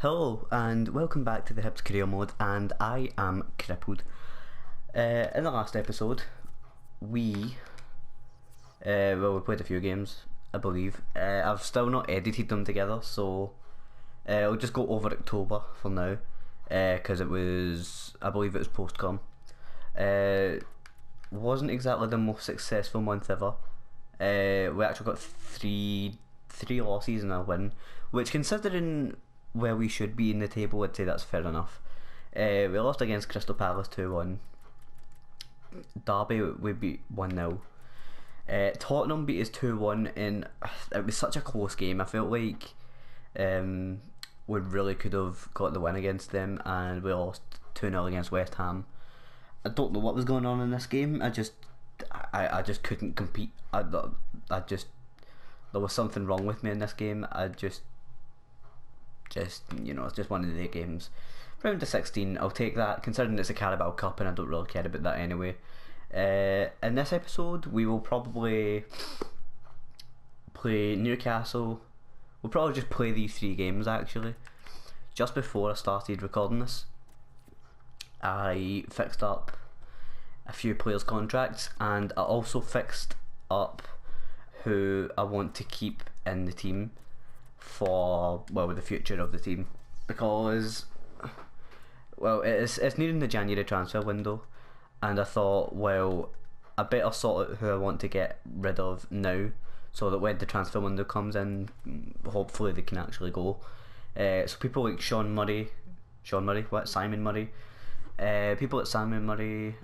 Hello and welcome back to the Hibs Career Mode, and I am crippled. In the last episode, we played a few games, I believe. I've still not edited them together, so I'll just go over October for now, because I believe it was post-com. Wasn't exactly the most successful month ever. We actually got three losses and a win, which, considering where we should be in the table, I'd say that's fair enough. We lost against Crystal Palace 2-1. Derby we beat 1-0. Tottenham beat us 2-1, and it was such a close game. I felt like we really could have got the win against them, and we lost 2-0 against West Ham. I don't know what was going on in this game. I just couldn't compete. There was something wrong with me in this game. It's just one of the games. Round to 16, I'll take that, considering it's a Carabao Cup and I don't really care about that anyway. In this episode, we will probably play Newcastle. We'll probably just play these three games actually. Just before I started recording this, I fixed up a few players' contracts, and I also fixed up who I want to keep in the team for the future of the team, because it's nearing the January transfer window, and I thought, I better sort out who I want to get rid of now, so that when the transfer window comes in, hopefully they can actually go. So people like Simon Murray, people like Simon Murray,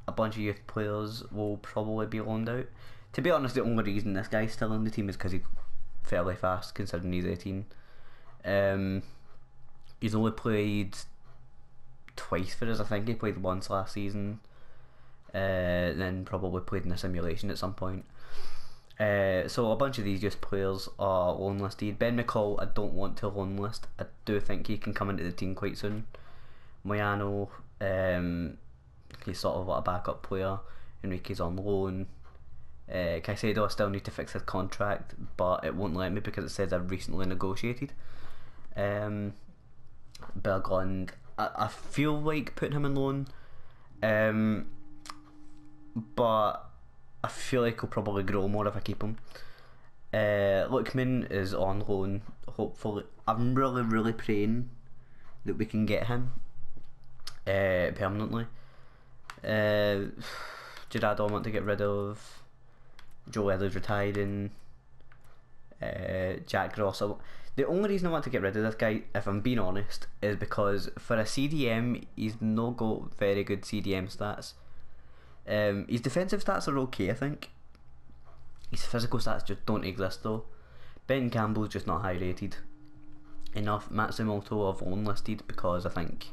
a bunch of youth players will probably be loaned out. To be honest, the only reason this guy's still in the team is because he's fairly fast, considering he's 18. He's only played twice for us. I think he played once last season, then probably played in a simulation at some point. So a bunch of these youth players are loan listed. Ben McCall, I don't want to loan list. I do think he can come into the team quite soon. Moyano, he's sort of like a backup player. Enrique's on loan. Caicedo, I still need to fix his contract, but it won't let me because it says I've recently negotiated. Berglund, I feel like putting him on loan, but I feel like he'll probably grow more if I keep him. Lookman is on loan, hopefully. I'm really praying that we can get him permanently. Gerrard I want to get rid of. Joe Eller's retiring. Jack Ross. The only reason I want to get rid of this guy, if I'm being honest, is because for a CDM, he's not got very good CDM stats. His defensive stats are okay, I think. His physical stats just don't exist though. Ben Campbell's just not high rated enough. Matsumoto I've loan listed because I think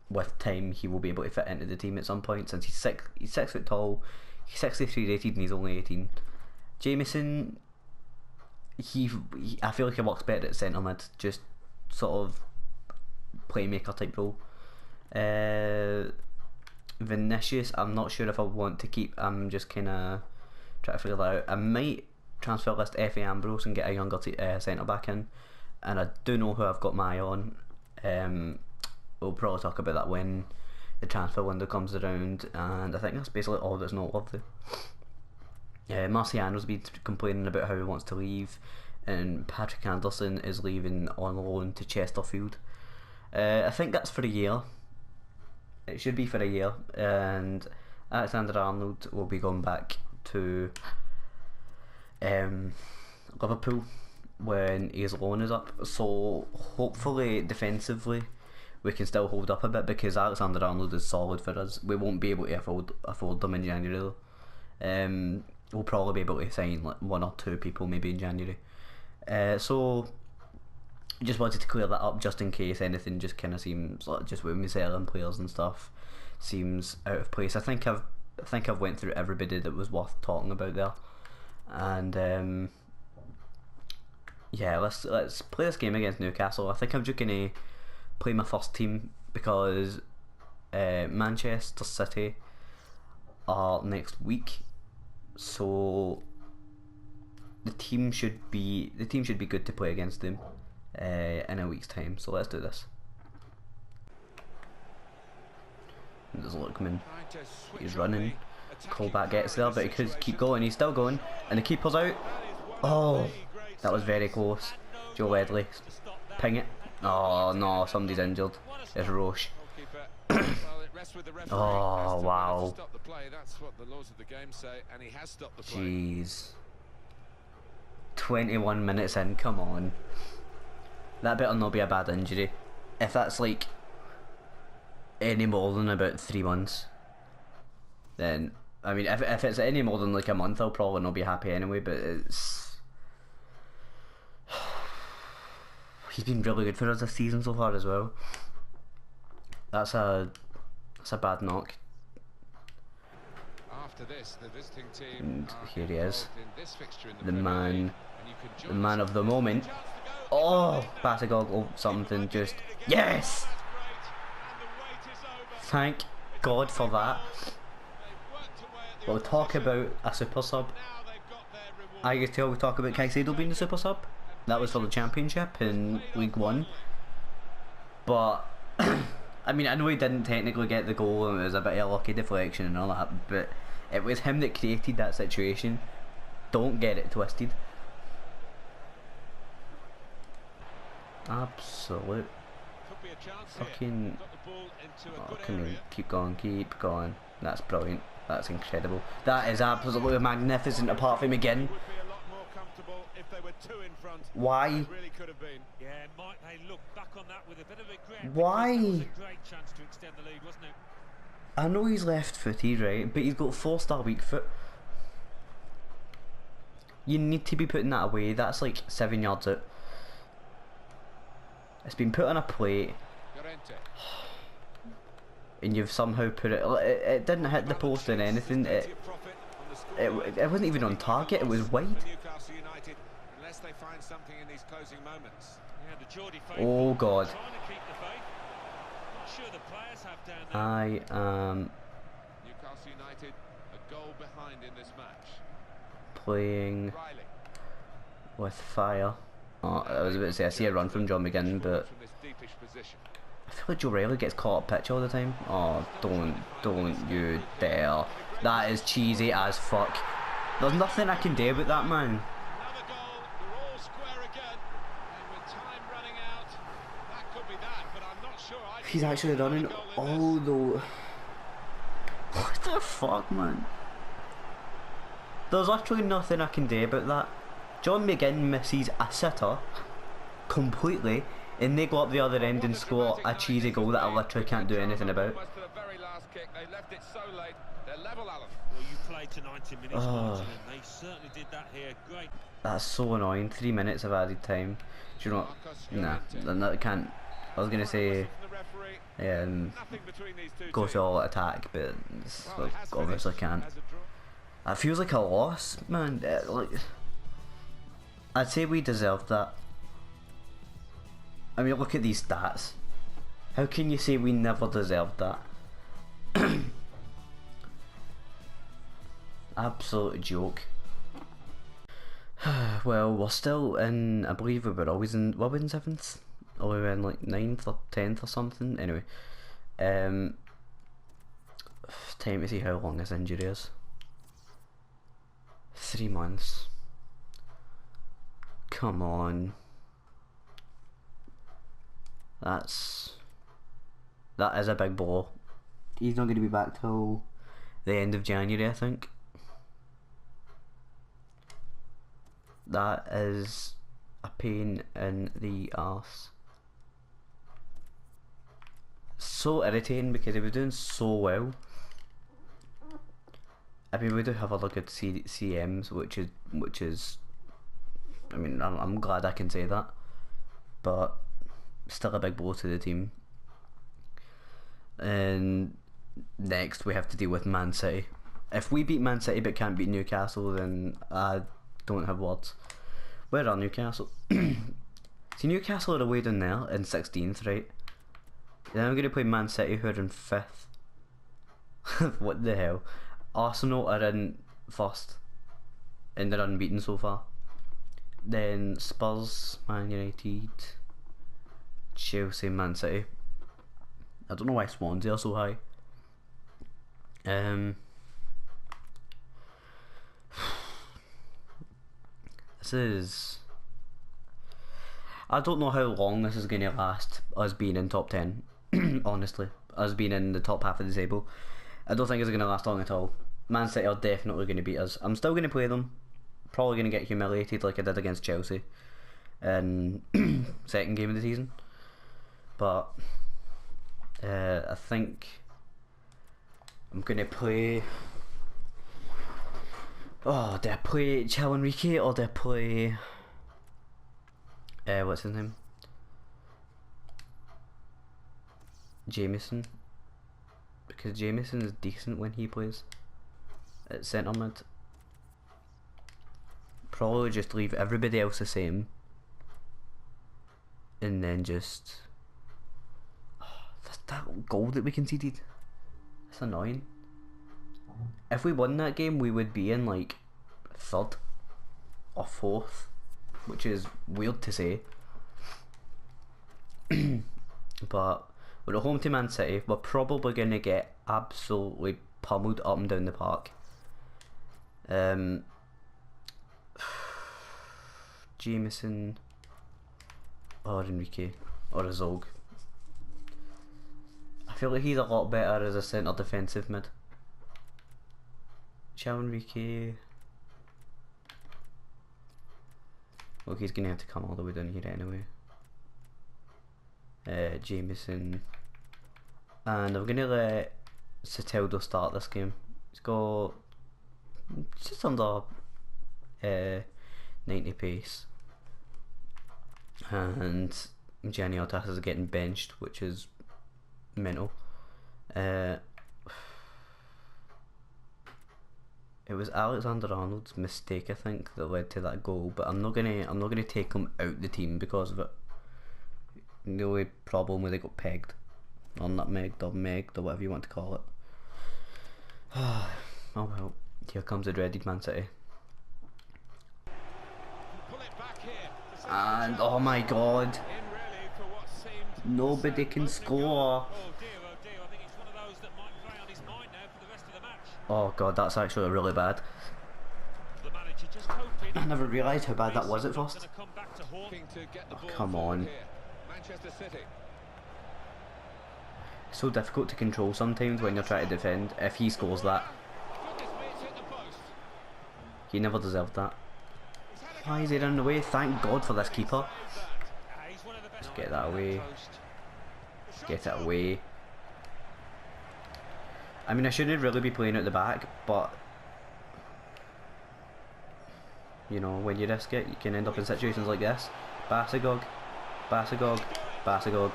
with time he will be able to fit into the team at some point, since he's 6 foot tall. He's 63 rated and he's only 18. Jameson, I feel like he works better at centre mid, just sort of playmaker type role. Vinicius, I'm not sure if I want to keep. I'm just kind of trying to figure that out. I might transfer list Effie Ambrose and get a younger centre back in, and I do know who I've got my eye on. We'll probably talk about that when the transfer window comes around, and I think that's basically all that's noteworthy. Marciano's been complaining about how he wants to leave, and Patrick Anderson is leaving on loan to Chesterfield. I think that's for a year. It should be for a year, and Alexander-Arnold will be going back to Liverpool when his loan is up. So hopefully defensively we can still hold up a bit, because Alexander-Arnold is solid for us. We won't be able to afford them in January though. We'll probably be able to sign like 1 or 2 people maybe in January. So just wanted to clear that up just in case anything just kind of seems like, just when we selling players and stuff, seems out of place. I think I've went through everybody that was worth talking about there, and yeah, let's play this game against Newcastle. I think I'm just gonna play my first team because Manchester City are next week, so the team should be good to play against them. in a week's time. So let's do this. There's Lookman. He's running. Colback gets there, but he could keep going. He's still going, and the keeper's out. Oh, that was very close. Joe Wedley, ping it. Oh no, somebody's injured. It's Roche. Oh wow. Jeez. 21 minutes in, come on. That better not be a bad injury. If that's like any more than about 3 months, then I mean, if it's any more than like a month, I'll probably not be happy anyway. But it's he's been really good for us this season so far as well. That's a bad knock. After this, the visiting team and here he is, the man of the moment. Oh, pass a goggle, something just yes. Thank God for that. We'll talk about a super sub. I can tell we talk about Caicedo being the super sub. That was for the championship in League One. But I mean, I know he didn't technically get the goal and it was a bit of a lucky deflection and all that, but it was him that created that situation. Don't get it twisted. Absolute fucking. Oh, come on, keep going. That's brilliant. That's incredible. That is absolutely magnificent. Apart from him again. Why? Why? I know he's left-footed, right? But he's got 4-star weak foot. You need to be putting that away. That's like 7 yards out. It's been put on a plate. And you've somehow put it. It didn't hit the post or anything. It wasn't even on target. It was wide. Oh God. I am playing with fire. Oh, I was about to say I see a run from John McGinn, but I feel like Joe Riley gets caught up pitch all the time. Oh, don't you dare. That is cheesy as fuck. There's nothing I can do about that, man. He's actually running. Oh no. What the fuck, man? There's literally nothing I can do about that. John McGinn misses a sitter completely, and they go up the other end and score a cheesy goal that I literally can't do anything about. Oh, that's so annoying. 3 minutes of added time. Do you know what? Nah, that can't. I was gonna say go to all attack, but like, obviously can't. That feels like a loss, man. Like, I'd say we deserved that. I mean, look at these stats. How can you say we never deserved that? Absolute joke. Well, we're still in. I believe we were always in. Were we in 7th? Or we were in like 9th or 10th or something. Anyway, time to see how long this injury is. 3 months. Come on. That is a big blow. He's not going to be back till the end of January, I think. That is a pain in the arse. So irritating because he was doing so well. I mean, we do have other good CMs, which is. I mean, I'm glad I can say that, but still a big blow to the team. And next we have to deal with Man City. If we beat Man City but can't beat Newcastle, then I don't have words. Where are Newcastle? See, Newcastle are away down there in 16th, right? Then I'm going to play Man City, who are in 5th. What the hell? Arsenal are in 1st, and they're unbeaten so far. Then Spurs, Man United, Chelsea, Man City. I don't know why Swansea are so high. This is... I don't know how long this is going to last, us being in top 10, honestly. Us being in the top half of the table. I don't think it's going to last long at all. Man City are definitely going to beat us. I'm still going to play them. Probably going to get humiliated like I did against Chelsea in second game of the season. But I think I'm going to play... Oh, do I play Enrique or do I play... what's his name? Jameson. Because Jameson is decent when he plays at centre mid. Probably just leave everybody else the same. And then just... that goal that we conceded. That's annoying. If we won that game, we would be in like 3rd or 4th, which is weird to say. But we're at home to Man City. We're probably going to get absolutely pummeled up and down the park. Jameson or Enrique or a Zog. I feel like he's a lot better as a centre defensive mid. Enrique. Well, he's gonna have to come all the way down here anyway. Jameson. And I'm gonna let Soteldo start this game. He's got just under 90 pace. And Gianni Altas is getting benched, which is mental. It was Alexander Arnold's mistake, I think, that led to that goal. But I'm not gonna take him out the team because of it. The only problem was they got pegged, or nutmegged, or megged, or whatever you want to call it. Oh well, here comes the dreaded Man City. And oh my God, nobody can score. Oh God, that's actually really bad. I never realised how bad that was at first. Oh, come on. It's so difficult to control sometimes when you're trying to defend. If he scores that, he never deserved that. Why is he running away? Thank God for this keeper. Let's get that away. Get it away. I mean, I shouldn't really be playing at the back, but you know, when you risk it, you can end up in situations like this. Basagog, Basagog, Basagog.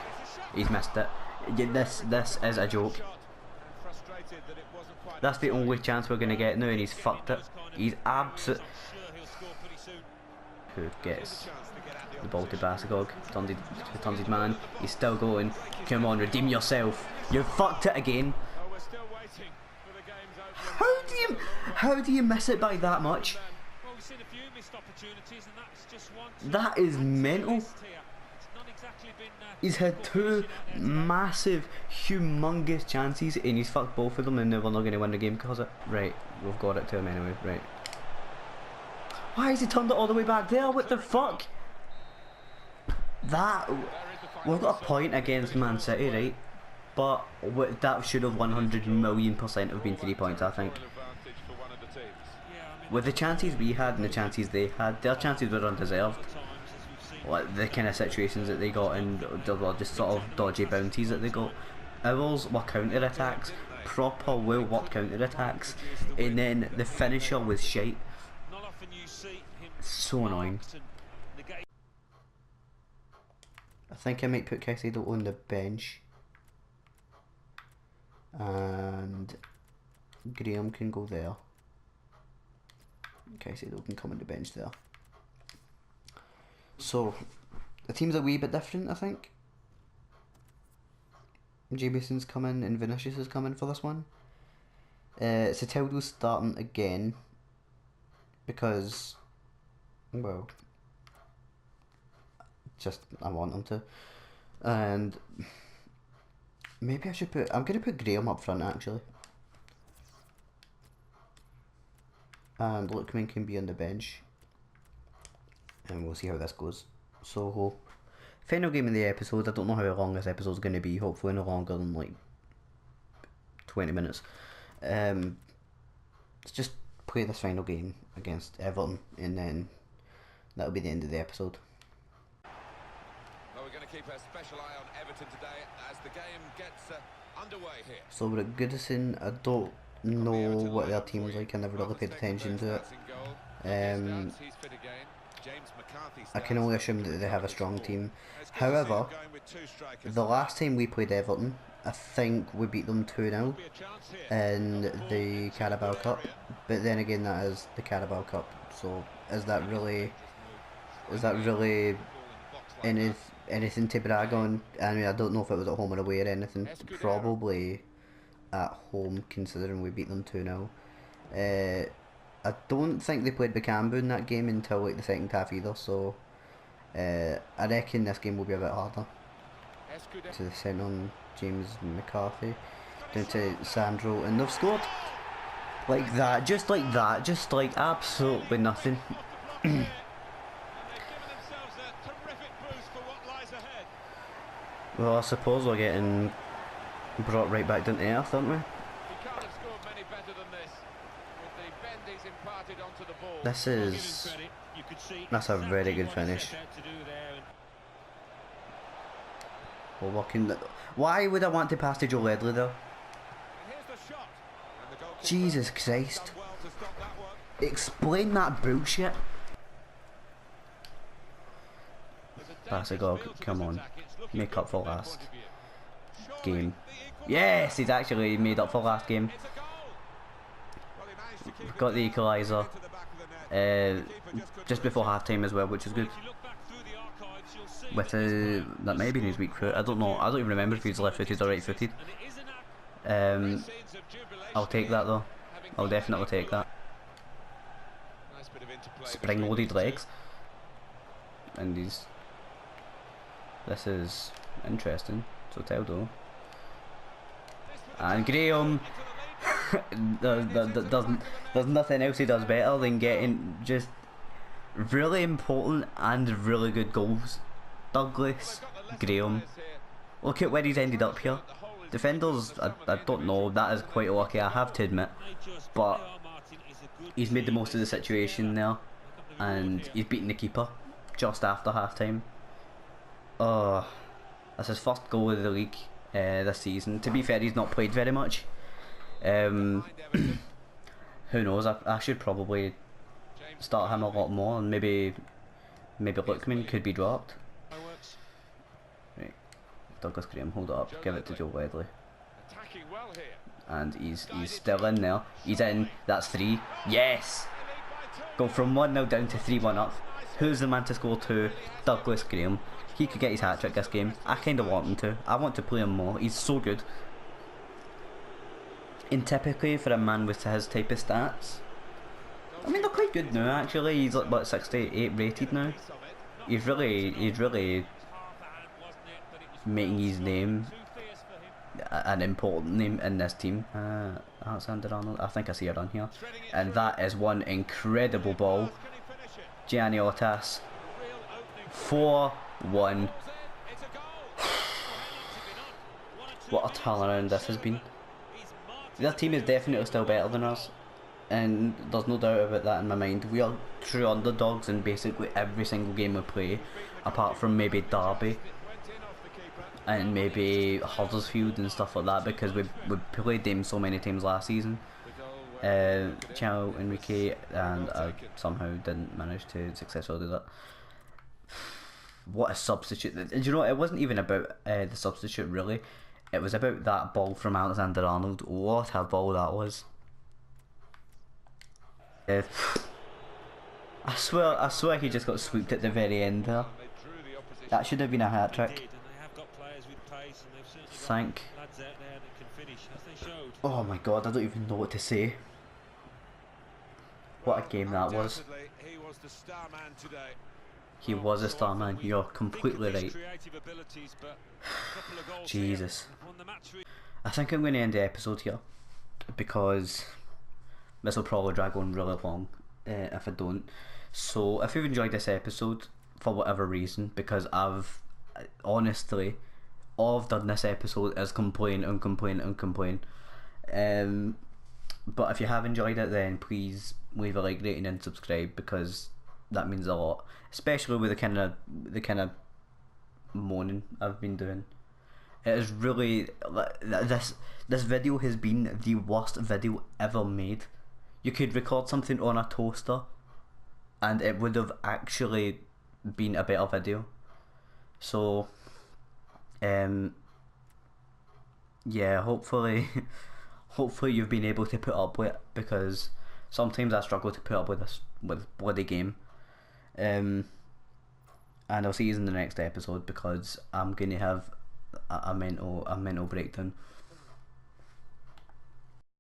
He's missed it. This is a joke. That's the only chance we're gonna get now, and he's fucked it. He's absolute. Who gets the ball to Basagog? Turns his man. He's still going. Come on, redeem yourself. You fucked it again. How do you miss it by that much? That is mental. He's had 2 massive, humongous chances and he's fucked both of them, and now we're not going to win the game because of it. Right, we've got it to him anyway. Right. Why has he turned it all the way back there? What the fuck? That... We've got a point against Man City, right? But that should have 100,000,000% have been 3 points, I think. With the chances we had and the chances they had, their chances were undeserved. Like the kind of situations that they got, and were just sort of dodgy bounties that they got. Ours were counter attacks, proper well worked counter attacks, and then the finisher was shite. So annoying. I think I might put Caicedo on the bench, and Graham can go there. Caicedo can come on the bench there. So the team's a wee bit different, I think. Jameson's coming and Vinicius is coming for this one. Soteldo's starting again because, well, just I want him to. And maybe I should I'm going to put Graham up front actually. And Lookman can be on the bench. And we'll see how this goes. So, final game of the episode. I don't know how long this episode is going to be. Hopefully no longer than like 20 minutes. Let's just play this final game against Everton, and then that'll be the end of the episode. Well, we're going to keep a special eye on Everton today as the game gets underway here. So we're at Goodison. I don't know what their team's like. I never really paid attention to it. I can only assume that they have a strong team. However, the last time we played Everton, I think we beat them 2-0 in the Carabao Cup. But then again, that is the Carabao Cup. So is that really anything to brag on? I mean, I don't know if it was at home or away or anything. Probably at home, considering we beat them 2-0. I don't think they played Bakambu in that game until like the second half either, so I reckon this game will be a bit harder. To the centre on James McCarthy, down to Sandro, and they've scored like that, just like absolutely nothing. Well, I suppose we're getting brought right back down to earth, aren't we? That's a very good finish. Well, why would I want to pass to Joe Ledley though? Jesus Christ. Explain that bullshit. Pass a goal, come on. Make up for last game. Yes, he's actually made up for last game. Got the equaliser just before half time as well, which is good. With that may be in his weak foot. I don't know. I don't even remember if he's left footed or right footed. I'll take that though. I'll definitely take that. Spring loaded legs. And this is interesting. Soteldo. And Graham. There's nothing else he does better than getting just really important and really good goals. Douglas, Graham. Look at where he's ended up here. Defenders, I don't know, that is quite lucky, I have to admit. But he's made the most of the situation there. And he's beaten the keeper just after half time. Oh, that's his first goal of the league this season. To be fair, he's not played very much. Who knows, I should probably start him a lot more, and maybe Lookman could be dropped. Right, Douglas Graham, hold it up, give it to Joe Ledley. And he's still in there. He's in, that's 3. Yes! Go from 1-0 down to 3-1 up. Who's the man to score 2? Douglas Graham. He could get his hat-trick this game. I kinda want him to. I want to play him more. He's so good. And typically for a man with his type of stats, I mean, they're quite good now actually. He's like what, 68 rated now. He's really making his name an important name in this team. Alexander Arnold, I think I see it on here. And that is one incredible ball. Gianni Otas. 4-1. What a turnaround this has been. Their team is definitely still better than us, and there's no doubt about that in my mind. We are true underdogs in basically every single game we play, apart from maybe Derby and maybe Huddersfield and stuff like that, because we played them so many times last season. Ciao Enrique, and I somehow didn't manage to successfully do that. What a substitute. And you know, it wasn't even about the substitute really. It was about that ball from Alexander Arnold. What a ball that was. I swear he just got swooped at the very end there. That should have been a hat-trick. Thank. Oh my god, I don't even know what to say. What a game that was. He was a star, man. You're completely right. Jesus. I think I'm going to end the episode here because this will probably drag on really long if I don't. So if you've enjoyed this episode for whatever reason, because I've honestly, all I've done this episode is complain and complain and complain. But if you have enjoyed it, then please leave a like, rating and subscribe, because that means a lot, especially with the kind of moaning I've been doing. It is really, this video has been the worst video ever made. You could record something on a toaster and it would have actually been a better video. So yeah, hopefully you've been able to put up with it, because sometimes I struggle to put up with this bloody game. And I'll see you in the next episode, because I'm going to have a mental breakdown.